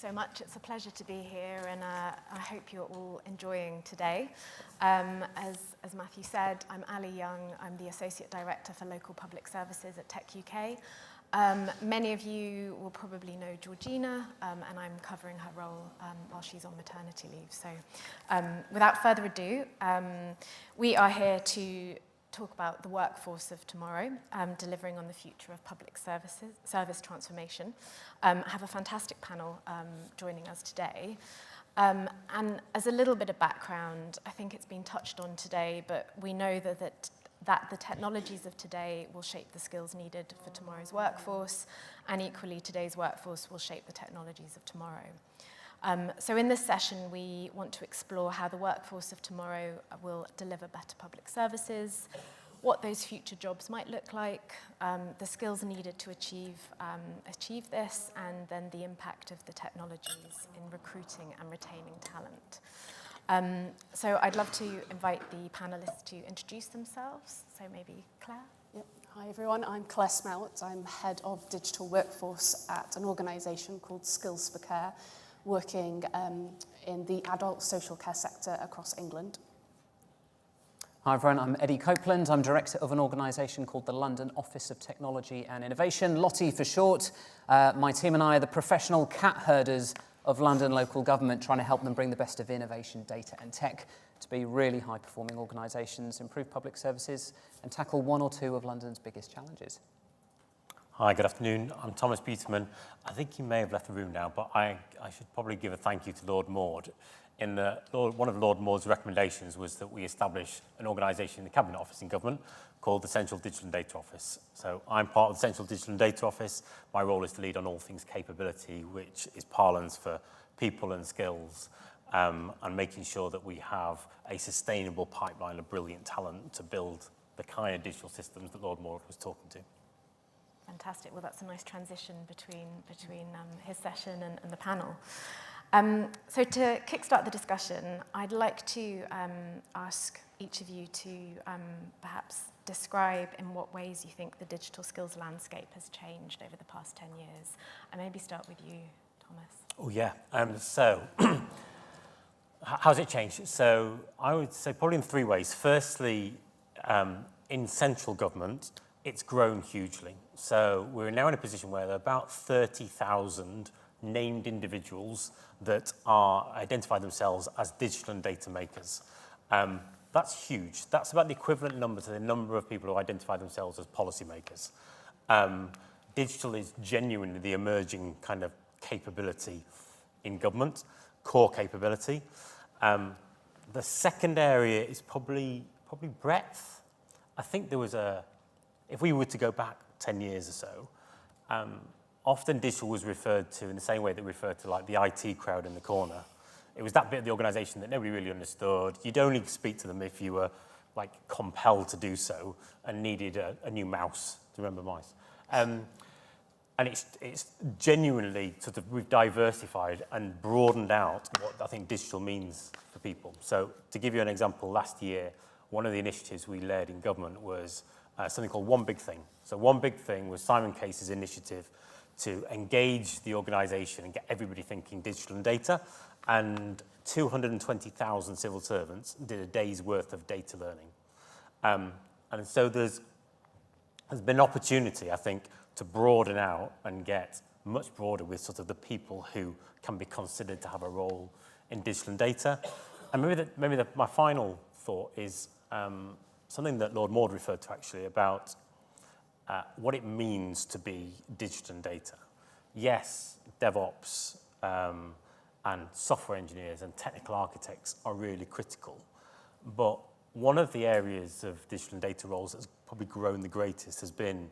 so much. It's a pleasure to be here, and I hope you're all enjoying today. As Matthew said, I'm Ali Young. I'm the Associate Director for Local Public Services at techUK. Many of you will probably know Georgina, and I'm covering her role while she's on maternity leave. So without further ado, we are here to talk about the workforce of tomorrow, delivering on the future of public service transformation. I have a fantastic panel joining us today. And as a little bit of background, I think it's been touched on today, but we know that the technologies of today will shape the skills needed for tomorrow's workforce, and equally today's workforce will shape the technologies of tomorrow. So in this session, we want to explore how the workforce of tomorrow will deliver better public services, what those future jobs might look like, the skills needed to achieve this, and then the impact of the technologies in recruiting and retaining talent. So I'd love to invite the panelists to introduce themselves. So maybe Claire. Yep. Hi everyone, I'm Claire Smelt. I'm Head of Digital Workforce at an organisation called Skills for Care, working in the adult social care sector across England. Hi everyone, I'm Eddie Copeland. I'm Director of an organisation called the London Office of Technology and Innovation, LOTTI for short. My team and I are the professional cat herders of London local government, trying to help them bring the best of innovation, data and tech to be really high-performing organisations, improve public services and tackle one or two of London's biggest challenges. Hi, good afternoon. I'm Thomas Peterman. I think he may have left the room now, but I should probably give a thank you to Lord Maud. One of Lord Maud's recommendations was that we establish an organisation in the Cabinet Office in Government called the Central Digital and Data Office. So I'm part of the Central Digital and Data Office. My role is to lead on all things capability, which is parlance for people and skills, and making sure that we have a sustainable pipeline of brilliant talent to build the kind of digital systems that Lord Maud was talking to. Fantastic. Well, that's a nice transition between his session and the panel. So to kickstart the discussion, I'd like to ask each of you to perhaps describe in what ways you think the digital skills landscape has changed over the past 10 years. And maybe start with you, Thomas. Oh, yeah. So how's it changed? So I would say probably in three ways. Firstly, in central government, it's grown hugely. So we're now in a position where there are about 30,000 named individuals that identify themselves as digital and data makers. That's huge. That's about the equivalent number to the number of people who identify themselves as policymakers. Digital is genuinely the emerging kind of capability in government, core capability. The second area is probably breadth. I think there was if we were to go back 10 years or so, often digital was referred to in the same way that we referred to like the IT crowd in the corner. It was that bit of the organisation that nobody really understood. You'd only speak to them if you were like compelled to do so and needed a new mouse. Do you remember mice? And it's genuinely sort of, we've diversified and broadened out what I think digital means for people. So to give you an example, last year, one of the initiatives we led in government was something called One Big Thing. So One Big Thing was Simon Case's initiative to engage the organisation and get everybody thinking digital and data. And 220,000 civil servants did a day's worth of data learning. And so there's been an opportunity, I think, to broaden out and get much broader with sort of the people who can be considered to have a role in digital and data. And maybe my final thought is something that Lord Maud referred to actually about what it means to be digital and data. Yes, DevOps and software engineers and technical architects are really critical, but one of the areas of digital and data roles that's probably grown the greatest has been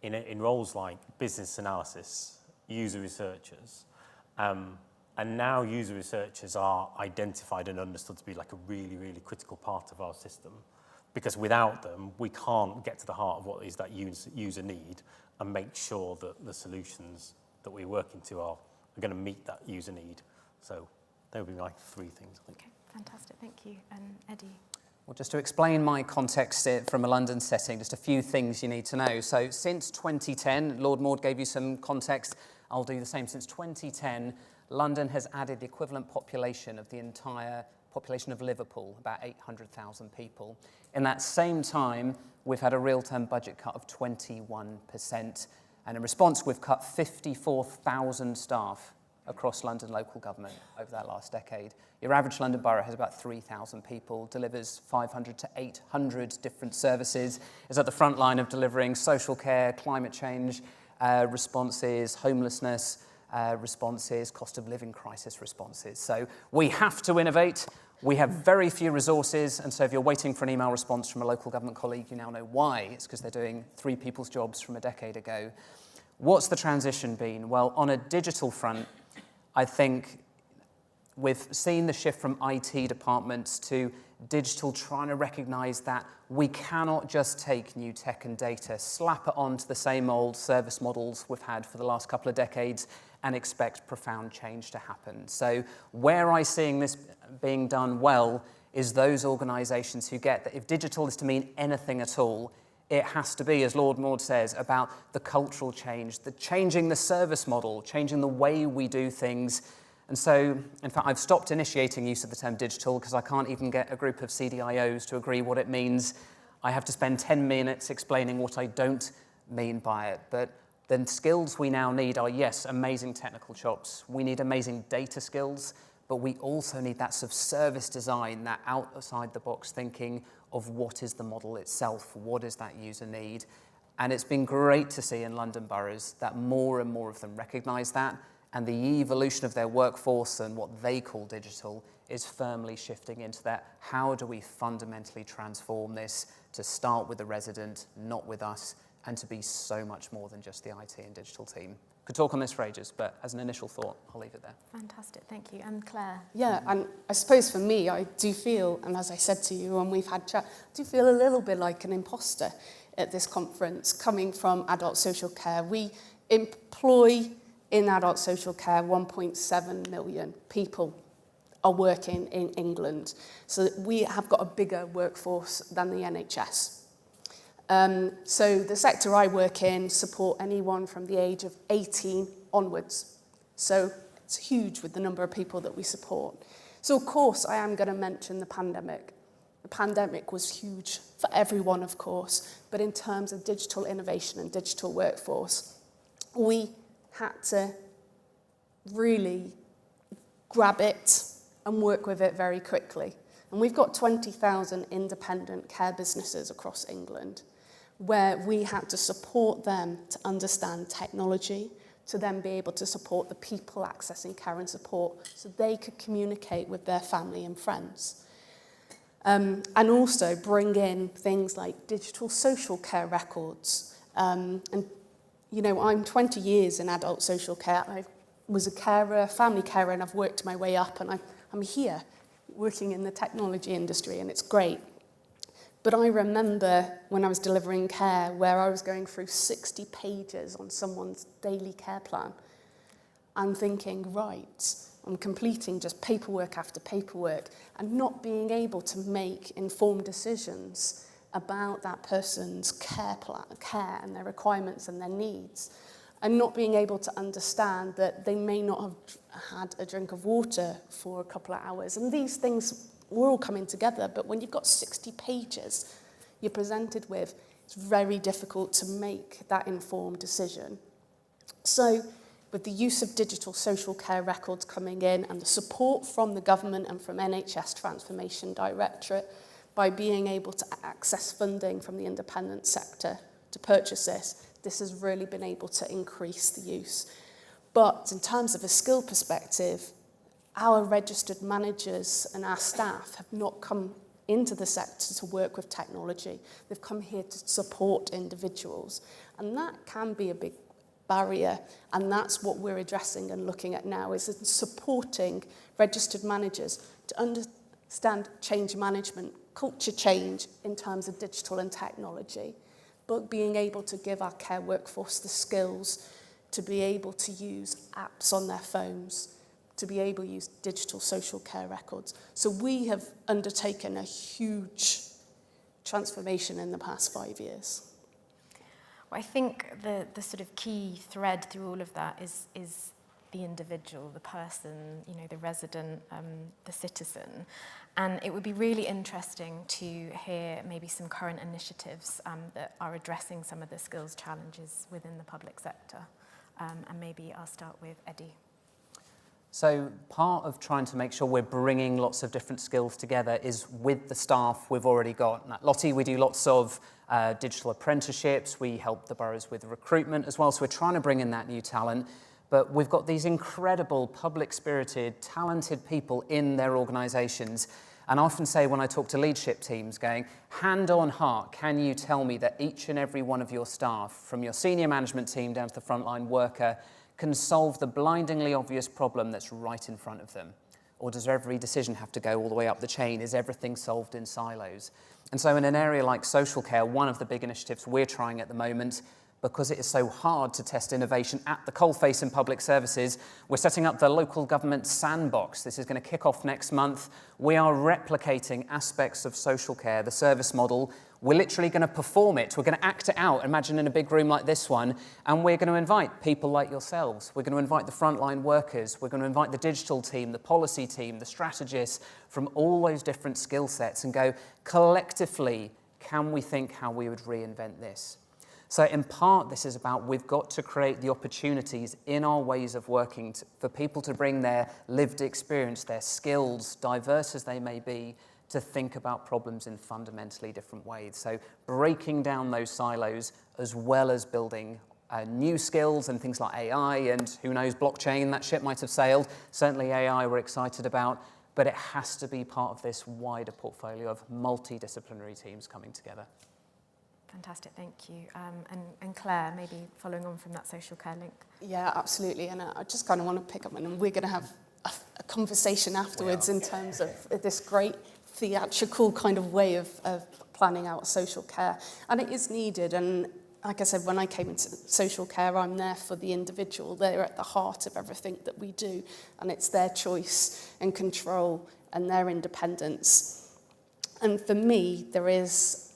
in roles like business analysis, user researchers, and now user researchers are identified and understood to be like a really, really critical part of our system. Because without them, we can't get to the heart of what is that user need and make sure that the solutions that we're working to are going to meet that user need. So there would be like three things, I think. Okay, fantastic, thank you. And Eddie? Well, just to explain my context from a London setting, just a few things you need to know. So since 2010, Lord Maud gave you some context. I'll do the same. Since 2010, London has added the equivalent population of the entire population of Liverpool, about 800,000 people. In that same time, we've had a real-term budget cut of 21%. And in response, we've cut 54,000 staff across London local government over that last decade. Your average London borough has about 3,000 people, delivers 500 to 800 different services, is at the front line of delivering social care, climate change responses, homelessness responses, cost of living crisis responses. So we have to innovate. We have very few resources, and so if you're waiting for an email response from a local government colleague, you now know why. It's because they're doing 3 people's jobs from a decade ago. What's the transition been? Well, on a digital front, I think we've seen the shift from IT departments to digital, trying to recognize that we cannot just take new tech and data, slap it onto the same old service models we've had for the last couple of decades and expect profound change to happen. So where I'm seeing this being done well is those organizations who get that if digital is to mean anything at all, it has to be, as Lord Maud says, about the cultural change, the changing the service model, changing the way we do things. And so, in fact, I've stopped initiating use of the term digital because I can't even get a group of CDIOs to agree what it means. I have to spend 10 minutes explaining what I don't mean by it. But the skills we now need are, yes, amazing technical chops. We need amazing data skills, but we also need that sort of service design, that outside-the-box thinking of what is the model itself, what does that user need. And it's been great to see in London boroughs that more and more of them recognise that, and the evolution of their workforce and what they call digital is firmly shifting into that. How do we fundamentally transform this to start with the resident, not with us, and to be so much more than just the IT and digital team? Could talk on this for ages, but as an initial thought, I'll leave it there. Fantastic, thank you. And Claire? Yeah, and I suppose for me, I do feel, and as I said to you when we've had chat, I do feel a little bit like an imposter at this conference, coming from adult social care. We employ in adult social care 1.7 million people are working in England. So we have got a bigger workforce than the NHS. So the sector I work in support anyone from the age of 18 onwards. So it's huge with the number of people that we support. So of course I am going to mention the pandemic. The pandemic was huge for everyone, of course, but in terms of digital innovation and digital workforce, we had to really grab it and work with it very quickly. And we've got 20,000 independent care businesses across England, where we had to support them to understand technology, to then be able to support the people accessing care and support so they could communicate with their family and friends. And also bring in things like digital social care records. And, you know, I'm 20 years in adult social care. I was a carer, family carer, and I've worked my way up, and I'm here working in the technology industry, and it's great. But I remember when I was delivering care where I was going through 60 pages on someone's daily care plan and thinking, right, I'm completing just paperwork after paperwork and not being able to make informed decisions about that person's care and their requirements and their needs, and not being able to understand that they may not have had a drink of water for a couple of hours. And these things were all coming together, but when you've got 60 pages you're presented with, it's very difficult to make that informed decision. So with the use of digital social care records coming in and the support from the government and from NHS Transformation Directorate, by being able to access funding from the independent sector to purchase this has really been able to increase the use. But in terms of a skill perspective, our registered managers and our staff have not come into the sector to work with technology. They've come here to support individuals. And that can be a big barrier. And that's what we're addressing and looking at now, is supporting registered managers to understand change management, culture change in terms of digital and technology, but being able to give our care workforce the skills to be able to use apps on their phones, to be able to use digital social care records. So we have undertaken a huge transformation in the past 5 years. Well, I think the sort of key thread through all of that is the individual, the person, you know, the resident, the citizen. And it would be really interesting to hear maybe some current initiatives that are addressing some of the skills challenges within the public sector. And maybe I'll start with Eddie. So part of trying to make sure we're bringing lots of different skills together is with the staff we've already got. At Lottie, we do lots of digital apprenticeships. We help the boroughs with recruitment as well. So we're trying to bring in that new talent. But we've got these incredible, public-spirited, talented people in their organisations. And I often say when I talk to leadership teams, going, hand on heart, can you tell me that each and every one of your staff, from your senior management team down to the frontline worker, can solve the blindingly obvious problem that's right in front of them? Or does every decision have to go all the way up the chain? Is everything solved in silos? And so in an area like social care, one of the big initiatives we're trying at the moment, because it is so hard to test innovation at the coalface in public services, we're setting up the local government sandbox. This is going to kick off next month. We are replicating aspects of social care, the service model. We're literally going to perform it. We're going to act it out. Imagine in a big room like this one. And we're going to invite people like yourselves. We're going to invite the frontline workers. We're going to invite the digital team, the policy team, the strategists from all those different skill sets and go, collectively, can we think how we would reinvent this? So in part, this is about we've got to create the opportunities in our ways of working for people to bring their lived experience, their skills, diverse as they may be, to think about problems in fundamentally different ways. So breaking down those silos as well as building new skills and things like AI and who knows, blockchain, that ship might have sailed. Certainly AI we're excited about, but it has to be part of this wider portfolio of multidisciplinary teams coming together. Fantastic, thank you. And Claire, maybe following on from that social care link. Yeah, absolutely. And I just kind of want to pick up, and we're going to have a conversation afterwards in terms of this great theatrical kind of way of planning out social care. And it is needed. And like I said, when I came into social care, I'm there for the individual. They're at the heart of everything that we do. And it's their choice and control and their independence. And for me, there is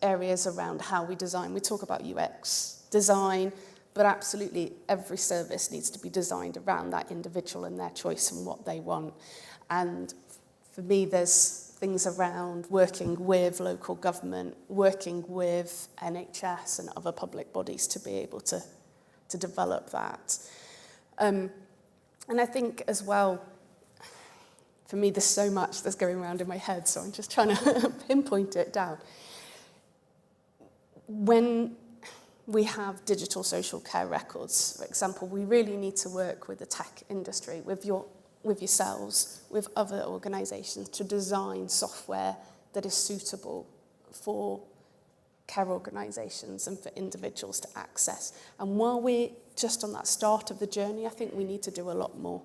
areas around how we design. We talk about UX design, but absolutely every service needs to be designed around that individual and their choice and what they want. And for me, there's things around working with local government, working with NHS and other public bodies to be able to develop that. And I think as well, for me, there's so much that's going around in my head, so I'm just trying to pinpoint it down. When we have digital social care records, for example, we really need to work with the tech industry, with yourselves, with other organisations to design software that is suitable for care organisations and for individuals to access. And while we're just on that start of the journey, I think we need to do a lot more.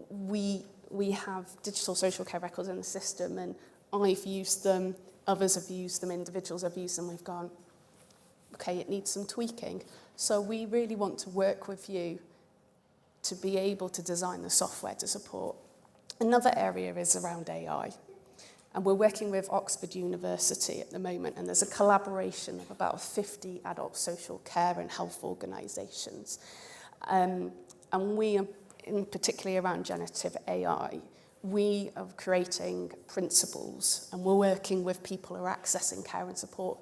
We have digital social care records in the system, and I've used them, others have used them, individuals have used them. We've gone, okay, it needs some tweaking. So we really want to work with you to be able to design the software to support. Another area is around AI. And we're working with Oxford University at the moment, and there's a collaboration of about 50 adult social care and health organisations. And we, in particularly around generative AI, we are creating principles, and we're working with people who are accessing care and support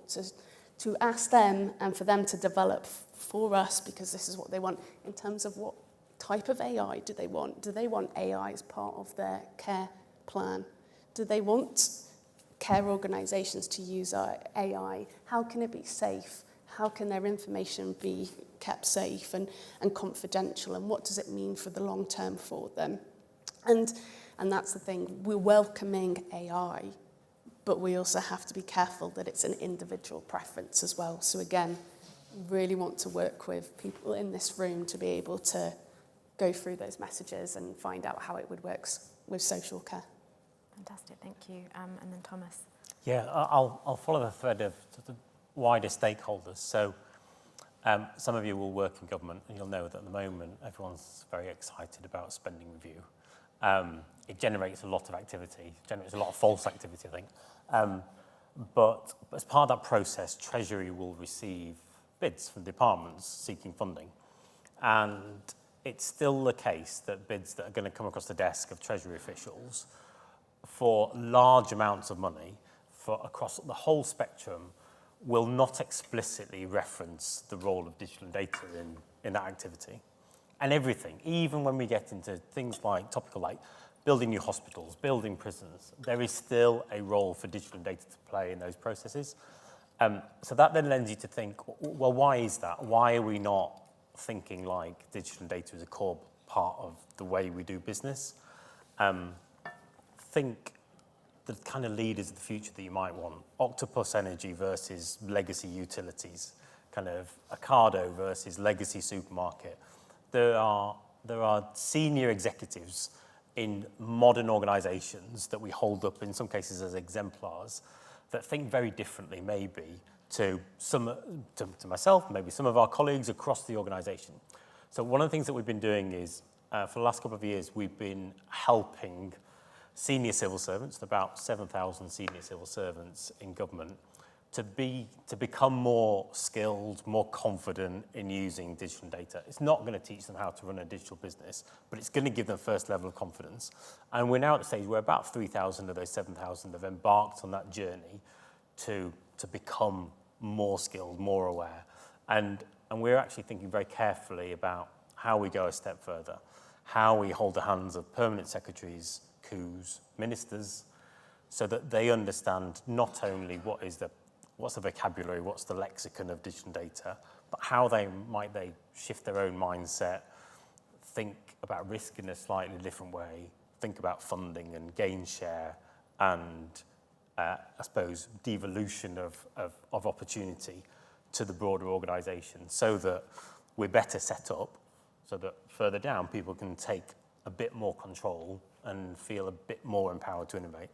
to ask them and for them to develop for us, because this is what they want, in terms of what type of AI do they want? Do they want AI as part of their care plan? Do they want care organisations to use AI? How can it be safe? How can their information be kept safe and confidential? And what does it mean for the long term for them? And that's the thing, we're welcoming AI, but we also have to be careful that it's an individual preference as well. So again, really want to work with people in this room to be able to go through those messages and find out how it would work with social care. Fantastic, thank you. And then Thomas. Yeah, I'll follow the thread of the wider stakeholders. So some of you will work in government, and you'll know that at the moment everyone's very excited about spending review. It generates a lot of activity, generates a lot of false activity, I think. But as part of that process, Treasury will receive bids from departments seeking funding. And it's still the case that bids that are going to come across the desk of Treasury officials for large amounts of money across the whole spectrum will not explicitly reference the role of digital and data in that activity. And everything, even when we get into things topical like building new hospitals, building prisons, there is still a role for digital and data to play in those processes. So that then lends you to think, well, why is that? Why are we not thinking like digital and data is a core part of the way we do business? Think the kind of leaders of the future that you might want. Octopus Energy versus legacy utilities, kind of Ocado versus legacy supermarket. There are senior executives in modern organizations that we hold up in some cases as exemplars that think very differently maybe to myself, maybe some of our colleagues across the organization. So one of the things that we've been doing is, for the last couple of years, we've been helping senior civil servants, about 7,000 senior civil servants in government, to become more skilled, more confident in using digital data. It's not going to teach them how to run a digital business, but it's going to give them first level of confidence. And we're now at the stage where about 3,000 of those 7,000 have embarked on that journey to become more skilled, more aware. And we're actually thinking very carefully about how we go a step further, how we hold the hands of permanent secretaries, coups, ministers, so that they understand not only what's the vocabulary, what's the lexicon of digital data, but how they shift their own mindset, think about risk in a slightly different way, think about funding and gain share, and I suppose devolution of opportunity to the broader organisation, so that we're better set up, so that further down people can take a bit more control and feel a bit more empowered to innovate.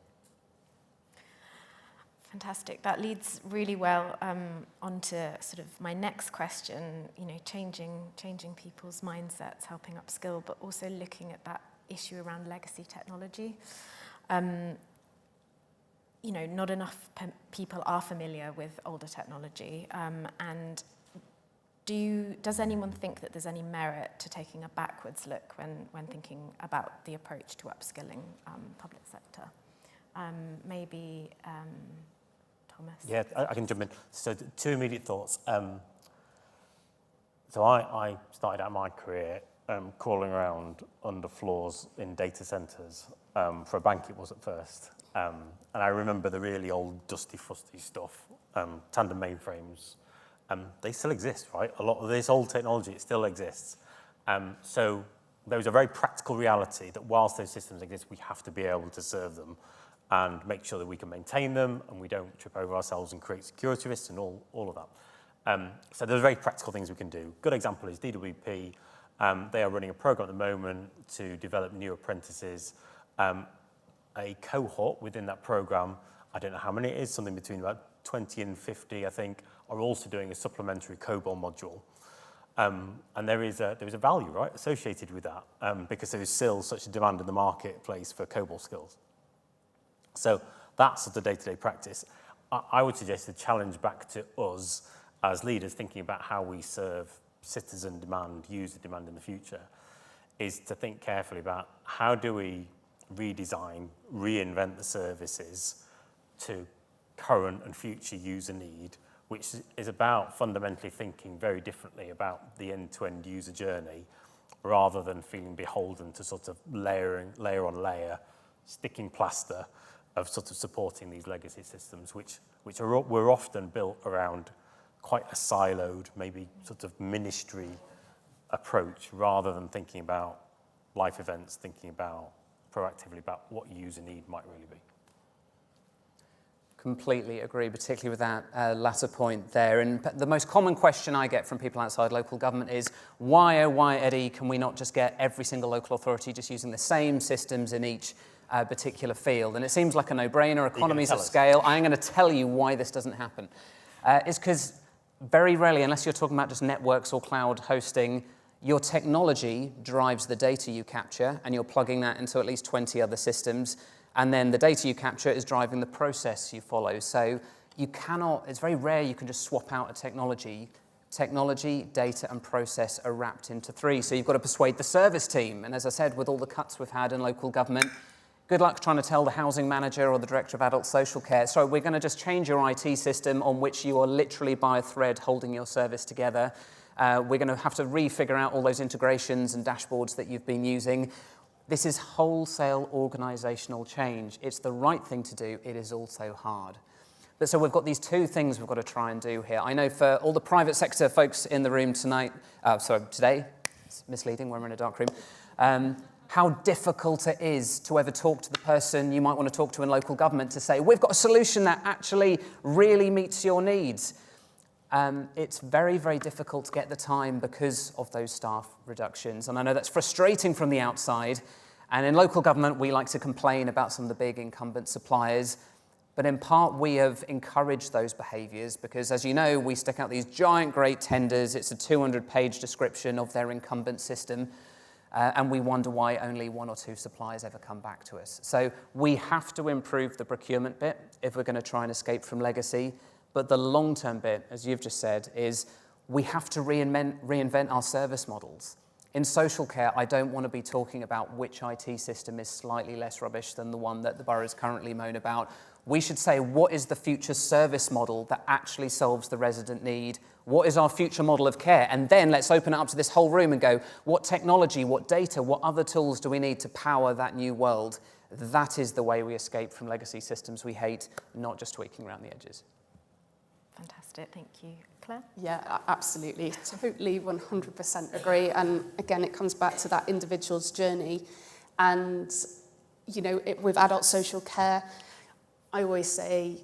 Fantastic. That leads really well onto sort of my next question, changing people's mindsets, helping upskill, but also looking at that issue around legacy technology. Not enough people are familiar with older technology, and does anyone think that there's any merit to taking a backwards look when thinking about the approach to upskilling public sector? Maybe Thomas? Yeah, I can jump in. So two immediate thoughts. So I started out my career crawling around under floors in data centres. For a bank it was at first. And I remember the really old dusty, fusty stuff, tandem mainframes. They still exist, right? A lot of this old technology, it still exists. So there was a very practical reality that whilst those systems exist, we have to be able to serve them and make sure that we can maintain them and we don't trip over ourselves and create security risks and all of that. So there's very practical things we can do. Good example is DWP. They are running a program at the moment to develop new apprentices. A cohort within that program, I don't know how many it is, something between about 20 and 50, I think, are also doing a supplementary COBOL module. And there is a value, right, associated with that, because there is still such a demand in the marketplace for COBOL skills. So that's the day-to-day practice. I would suggest the challenge back to us as leaders thinking about how we serve citizen demand, user demand in the future, is to think carefully about how do we redesign, reinvent the services to current and future user need, which is about fundamentally thinking very differently about the end-to-end user journey, rather than feeling beholden to sort of layer on layer, sticking plaster of sort of supporting these legacy systems, which were often built around quite a siloed, maybe sort of ministry approach, rather than thinking about life events, thinking about proactively about what user need might really be. Completely agree, particularly with that latter point there. And the most common question I get from people outside local government is, why, oh why, Eddie, can we not just get every single local authority just using the same systems in each particular field? And it seems like a no-brainer, economies of scale. I'm going to tell you why this doesn't happen. It's because very rarely, unless you're talking about just networks or cloud hosting, your technology drives the data you capture, and you're plugging that into at least 20 other systems. And then the data you capture is driving the process you follow. So you cannot, it's very rare you can just swap out a technology Technology, data and process are wrapped into three. So you've got to persuade the service team. And as I said, with all the cuts we've had in local government, good luck trying to tell the housing manager or the director of adult social care, sorry, we're going to just change your IT system on which you are literally by a thread holding your service together. We're going to have to re-figure out all those integrations and dashboards that you've been using. This is wholesale organisational change. It's the right thing to do. It is also hard. But so we've got these two things we've got to try and do here. I know for all the private sector folks in the room today, it's misleading, we're in a dark room, how difficult it is to ever talk to the person you might want to talk to in local government to say, we've got a solution that actually really meets your needs. It's very, very difficult to get the time because of those staff reductions. And I know that's frustrating from the outside. And in local government, we like to complain about some of the big incumbent suppliers. But in part, we have encouraged those behaviours because, as you know, we stick out these giant, great tenders. It's a 200-page description of their incumbent system. And we wonder why only one or two suppliers ever come back to us. So we have to improve the procurement bit if we're going to try and escape from legacy. But the long-term bit, as you've just said, is we have to reinvent our service models. In social care, I don't want to be talking about which IT system is slightly less rubbish than the one that the boroughs currently moan about. We should say, what is the future service model that actually solves the resident need? What is our future model of care? And then let's open it up to this whole room and go, what technology, what data, what other tools do we need to power that new world? That is the way we escape from legacy systems we hate, not just tweaking around the edges. Fantastic, thank you. Claire? Yeah, absolutely. Totally 100% agree. And again, it comes back to that individual's journey. And, you know, with adult social care, I always say,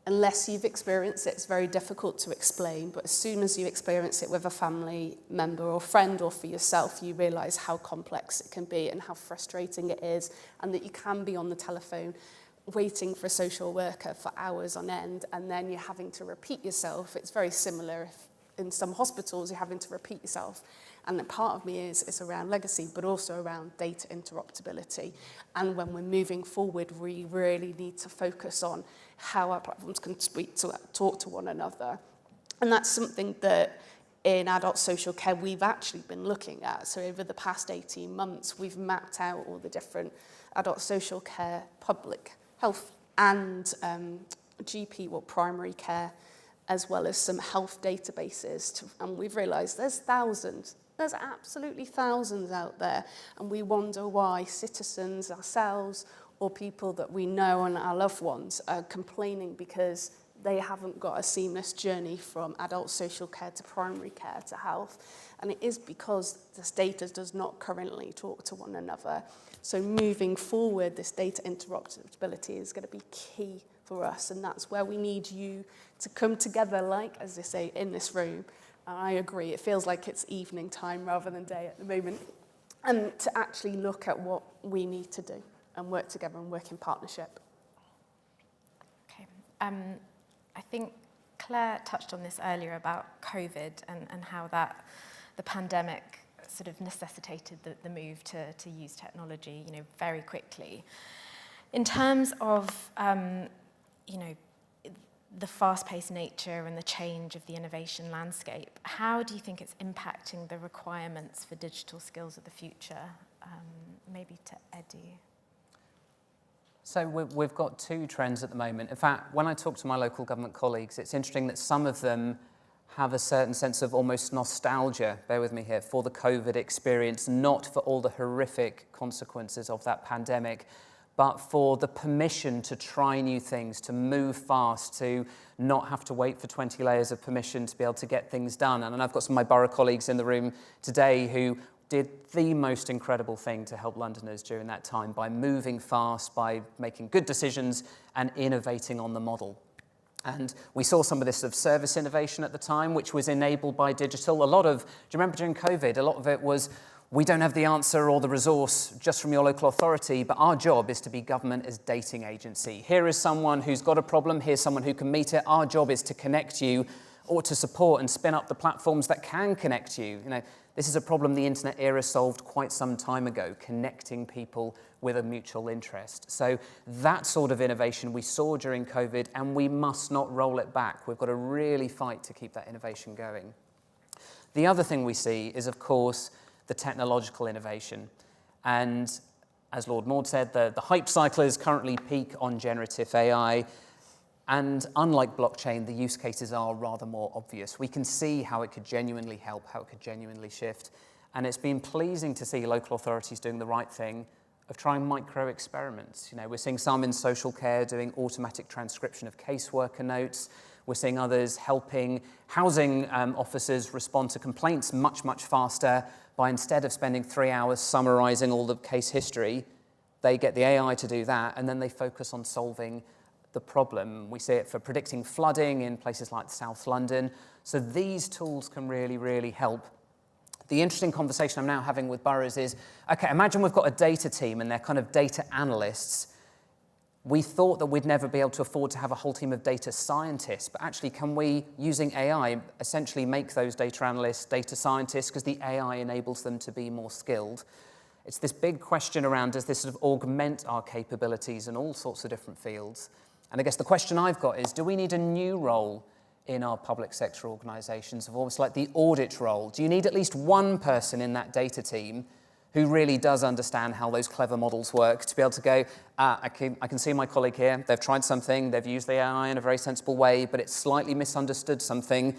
unless you've experienced it, it's very difficult to explain. But as soon as you experience it with a family member or friend or for yourself, you realise how complex it can be and how frustrating it is, and that you can be on the telephone waiting for a social worker for hours on end, and then you're having to repeat yourself. It's very similar if in some hospitals you're having to repeat yourself. And the part of me is it's around legacy, but also around data interoperability. And when we're moving forward, we really need to focus on how our platforms can talk to one another. And that's something that in adult social care we've actually been looking at. So over the past 18 months, we've mapped out all the different adult social care, public health and GP or primary care, as well as some health databases. And we've realised there's thousands. There's absolutely thousands out there. And we wonder why citizens, ourselves, or people that we know and our loved ones are complaining because they haven't got a seamless journey from adult social care to primary care to health. And it is because this data does not currently talk to one another. So moving forward, this data interoperability is going to be key for us. And that's where we need you to come together, like, as they say, in this room. I agree, it feels like it's evening time rather than day at the moment. And to actually look at what we need to do and work together and work in partnership. Okay. I think Claire touched on this earlier about COVID and how the pandemic sort of necessitated the move to use technology, you know, very quickly. In terms of, you know, the fast-paced nature and the change of the innovation landscape, how do you think it's impacting the requirements for digital skills of the future? Maybe to Eddie. So we've got two trends at the moment. In fact, when I talk to my local government colleagues, it's interesting that some of them have a certain sense of almost nostalgia, bear with me here, for the COVID experience, not for all the horrific consequences of that pandemic, but for the permission to try new things, to move fast, to not have to wait for 20 layers of permission to be able to get things done. And I've got some of my borough colleagues in the room today who did the most incredible thing to help Londoners during that time by moving fast, by making good decisions and innovating on the model. And we saw some of this of service innovation at the time, which was enabled by digital. Do you remember during COVID, a lot of it was, we don't have the answer or the resource just from your local authority, but our job is to be government as dating agency. Here is someone who's got a problem, here's someone who can meet it. Our job is to connect you or to support and spin up the platforms that can connect you. You know, this is a problem the internet era solved quite some time ago, connecting people with a mutual interest. So that sort of innovation we saw during COVID, and we must not roll it back. We've got to really fight to keep that innovation going. The other thing we see is, of course, the technological innovation. And as Lord Maud said, the hype cycle is currently peak on generative AI. And unlike blockchain, the use cases are rather more obvious. We can see how it could genuinely help, how it could genuinely shift. And it's been pleasing to see local authorities doing the right thing of trying micro experiments. You know, we're seeing some in social care doing automatic transcription of caseworker notes. We're seeing others helping housing officers respond to complaints much, much faster by, instead of spending 3 hours summarizing all the case history, they get the AI to do that, and then they focus on solving the problem. We see it for predicting flooding in places like South London. So these tools can really, really help. The interesting conversation I'm now having with boroughs is, okay, imagine we've got a data team and they're kind of data analysts. We thought that we'd never be able to afford to have a whole team of data scientists, but actually can we, using AI, essentially make those data analysts data scientists because the AI enables them to be more skilled? It's this big question around, does this sort of augment our capabilities in all sorts of different fields? And I guess the question I've got is, do we need a new role in our public sector organisations of almost like the audit role? Do you need at least one person in that data team who really does understand how those clever models work to be able to go, I can see my colleague here, they've tried something, they've used the AI in a very sensible way, but it's slightly misunderstood something,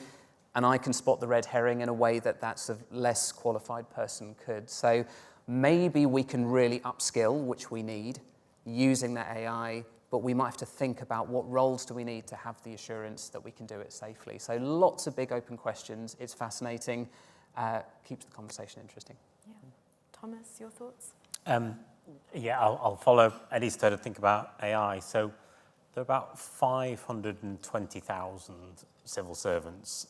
and I can spot the red herring in a way that that's a less qualified person could. So maybe we can really upskill, which we need, using that AI, but we might have to think about what roles do we need to have the assurance that we can do it safely. So lots of big open questions. It's fascinating. Keeps the conversation interesting. Yeah. Thomas, your thoughts? Yeah, I'll follow Eddie's turn to think about AI. So there are about 520,000 civil servants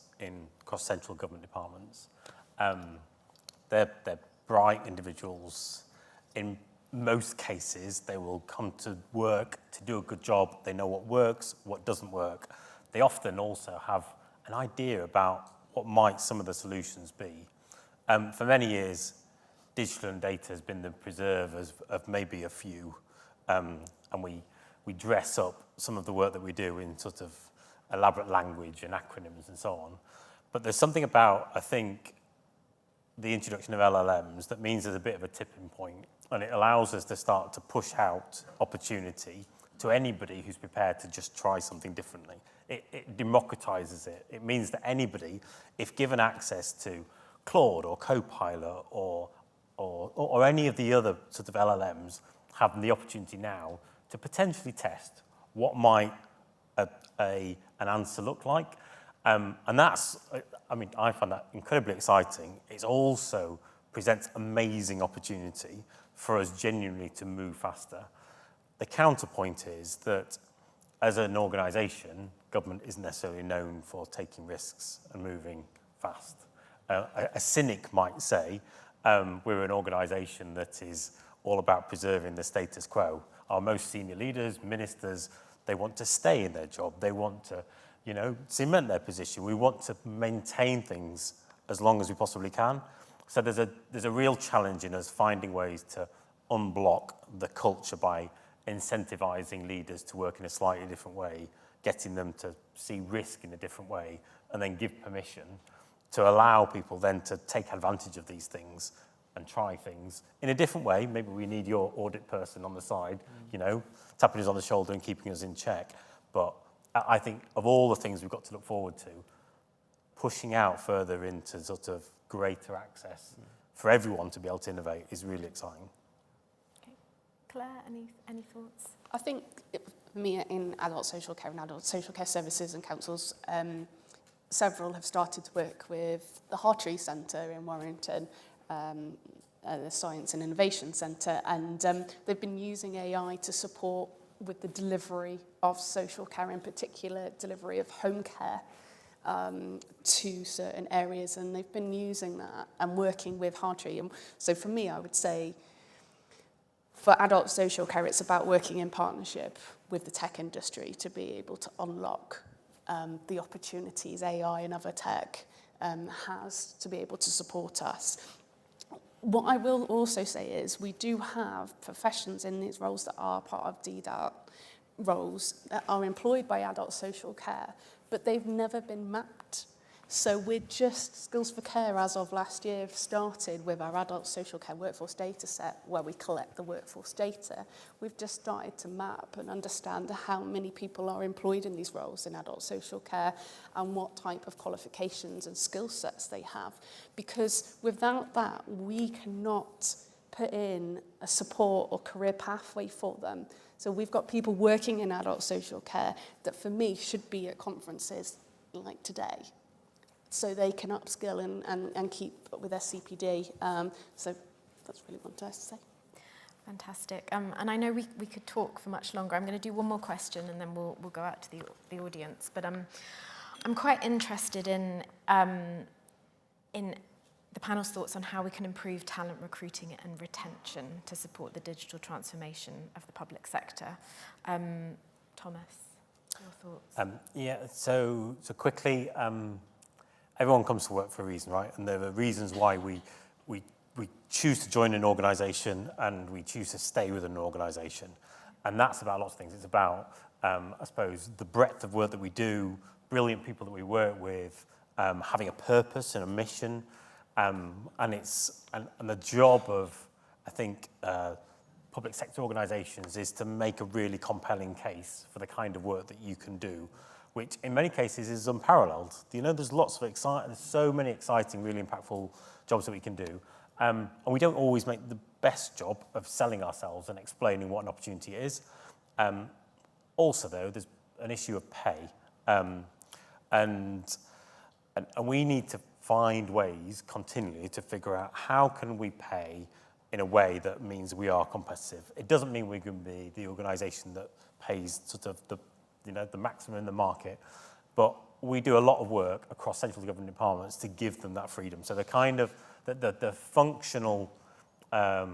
across central government departments. They're bright individuals. In most cases, they will come to work to do a good job. They know what works, what doesn't work. They often also have an idea about what might some of the solutions be. For many years, digital and data has been the preserve of maybe a few, and we dress up some of the work that we do in sort of elaborate language and acronyms and so on. But there's something about, I think, the introduction of LLMs that means there's a bit of a tipping point, and it allows us to start to push out opportunity to anybody who's prepared to just try something differently. It democratizes it. It means that anybody, if given access to Claude or Copilot or any of the other sort of LLMs, have the opportunity now to potentially test what might an answer look like. And that's, I mean, I find that incredibly exciting. It also presents amazing opportunity for us genuinely to move faster. The counterpoint is that as an organisation, government isn't necessarily known for taking risks and moving fast. A cynic might say, we're an organisation that is all about preserving the status quo. Our most senior leaders, ministers, they want to stay in their job. They want to, cement their position. We want to maintain things as long as we possibly can. So there's a real challenge in us finding ways to unblock the culture by incentivizing leaders to work in a slightly different way, getting them to see risk in a different way, and then give permission to allow people then to take advantage of these things and try things in a different way. Maybe we need your audit person on the side, tapping us on the shoulder and keeping us in check. But I think of all the things we've got to look forward to, pushing out further into sort of greater access for everyone to be able to innovate is really exciting. Okay. Claire, any thoughts? I think, for me, in adult social care and adult social care services and councils, several have started to work with the Hartree Centre in Warrington, the Science and Innovation Centre, and they've been using AI to support with the delivery of social care, in particular delivery of home care to certain areas, and they've been using that and working with Hartree. And so for me, I would say for adult social care, it's about working in partnership with the tech industry to be able to unlock the opportunities AI and other tech has to be able to support us. What I will also say is we do have professions in these roles that are part of DDAT roles that are employed by adult social care, but they've never been mapped So we're just, Skills for Care as of last year have started with our adult social care workforce data set where we collect the workforce data. We've just started to map and understand how many people are employed in these roles in adult social care and what type of qualifications and skill sets they have. Because without that, we cannot put in a support or career pathway for them. So we've got people working in adult social care that for me should be at conferences like today, so they can upskill and keep up with their CPD. So that's really what I wanted to say. Fantastic. And I know we could talk for much longer. I'm going to do one more question and then we'll go out to the audience. But I'm quite interested in the panel's thoughts on how we can improve talent recruiting and retention to support the digital transformation of the public sector. Thomas, your thoughts? Yeah, so quickly, everyone comes to work for a reason, right? And there are reasons why we choose to join an organisation and we choose to stay with an organisation. And that's about lots of things. It's about, I suppose, the breadth of work that we do, brilliant people that we work with, having a purpose and a mission. And the job of, I think, public sector organisations is to make a really compelling case for the kind of work that you can do, which in many cases is unparalleled. You know, there's so many exciting, really impactful jobs that we can do. And we don't always make the best job of selling ourselves and explaining what an opportunity is. Also, though, there's an issue of pay. And we need to find ways continually to figure out how can we pay in a way that means we are competitive. It doesn't mean we're going to be the organisation that pays sort of the maximum in the market, but we do a lot of work across central government departments to give them that freedom. So the kind of the functional, I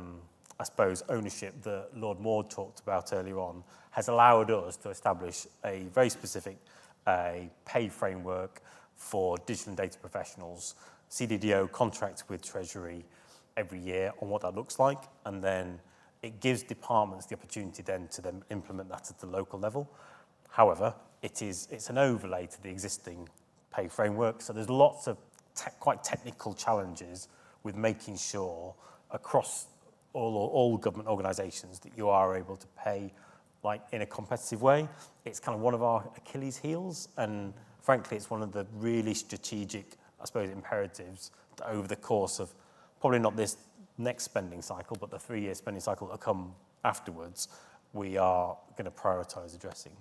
suppose, ownership that Lord Maud talked about earlier on has allowed us to establish a very specific pay framework for digital and data professionals. CDDO contracts with Treasury every year on what that looks like, and then it gives departments the opportunity then to implement that at the local level. However, it's an overlay to the existing pay framework, so there's lots of quite technical challenges with making sure across all government organisations that you are able to pay like in a competitive way. It's kind of one of our Achilles heels, and frankly, it's one of the really strategic, I suppose, imperatives that over the course of probably not this next spending cycle, but the 3-year spending cycle that will come afterwards, we are going to prioritise addressing.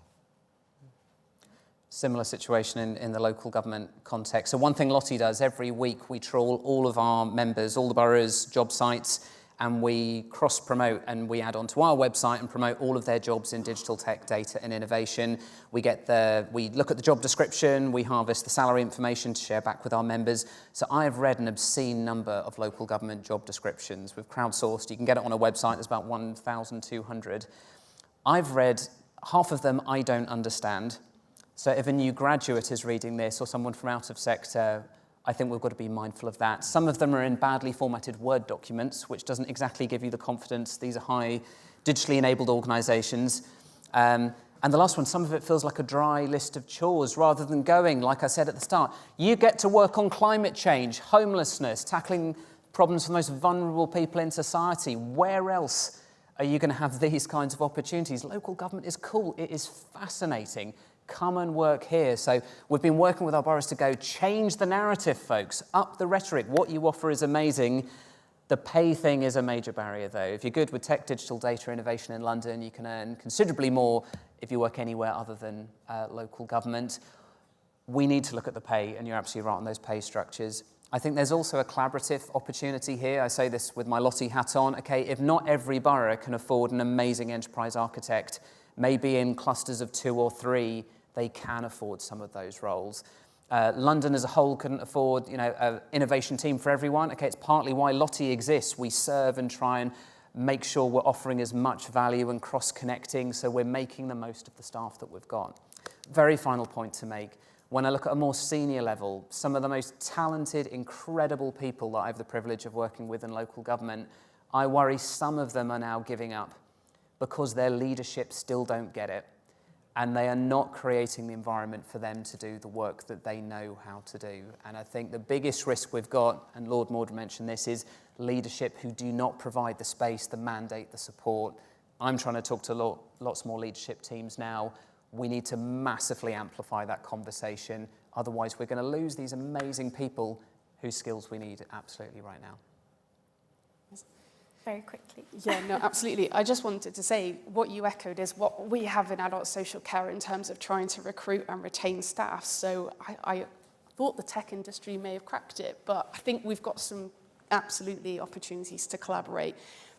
Similar situation in the local government context. So one thing Lottie does, every week we trawl all of our members, all the boroughs' job sites, and we cross-promote and we add onto our website and promote all of their jobs in digital tech, data and innovation. We look at the job description, we harvest the salary information to share back with our members. So I have read an obscene number of local government job descriptions. We've crowdsourced, you can get it on a website, there's about 1,200. I've read half of them I don't understand. So if a new graduate is reading this or someone from out of sector, I think we've got to be mindful of that. Some of them are in badly formatted Word documents, which doesn't exactly give you the confidence. These are high digitally enabled organisations. And the last one, some of it feels like a dry list of chores rather than going, like I said at the start, you get to work on climate change, homelessness, tackling problems for the most vulnerable people in society. Where else are you going to have these kinds of opportunities? Local government is cool. It is fascinating. Come and work here. So we've been working with our boroughs to go change the narrative, folks, up the rhetoric. What you offer is amazing. The pay thing is a major barrier, though. If you're good with tech, digital, data, innovation in London, you can earn considerably more if you work anywhere other than local government. We need to look at the pay, and you're absolutely right on those pay structures. I think there's also a collaborative opportunity here. I say this with my Lottie hat on. Okay, if not every borough can afford an amazing enterprise architect, maybe in clusters of 2 or 3, they can afford some of those roles. London as a whole couldn't afford, an innovation team for everyone. Okay, it's partly why Lottie exists. We serve and try and make sure we're offering as much value and cross-connecting, so we're making the most of the staff that we've got. Very final point to make. When I look at a more senior level, some of the most talented, incredible people that I have the privilege of working with in local government, I worry some of them are now giving up because their leadership still don't get it. and they are not creating the environment for them to do the work that they know how to do. And I think the biggest risk we've got, and Lord Morden mentioned this, is leadership who do not provide the space, the mandate, the support. I'm trying to talk to lots more leadership teams now. We need to massively amplify that conversation. Otherwise, we're going to lose these amazing people whose skills we need absolutely right now. Very quickly. Yeah, no, absolutely. I just wanted to say what you echoed is what we have in adult social care in terms of trying to recruit and retain staff. So I thought the tech industry may have cracked it, but I think we've got some absolutely opportunities to collaborate.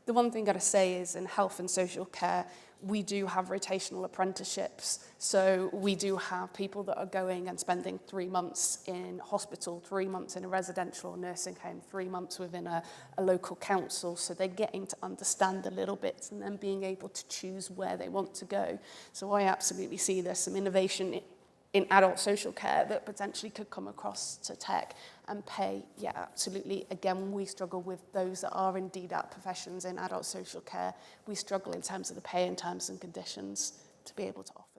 The one thing I've got to say is in health and social care, we do have rotational apprenticeships. So we do have people that are going and spending 3 months in hospital, 3 months in a residential or nursing home, 3 months within a local council. So they're getting to understand a little bit and then being able to choose where they want to go. So I absolutely see there's some innovation in adult social care that potentially could come across to tech and pay. Yeah, absolutely. Again, we struggle with those that are indeed at professions in adult social care. We struggle in terms of the pay and terms and conditions to be able to offer.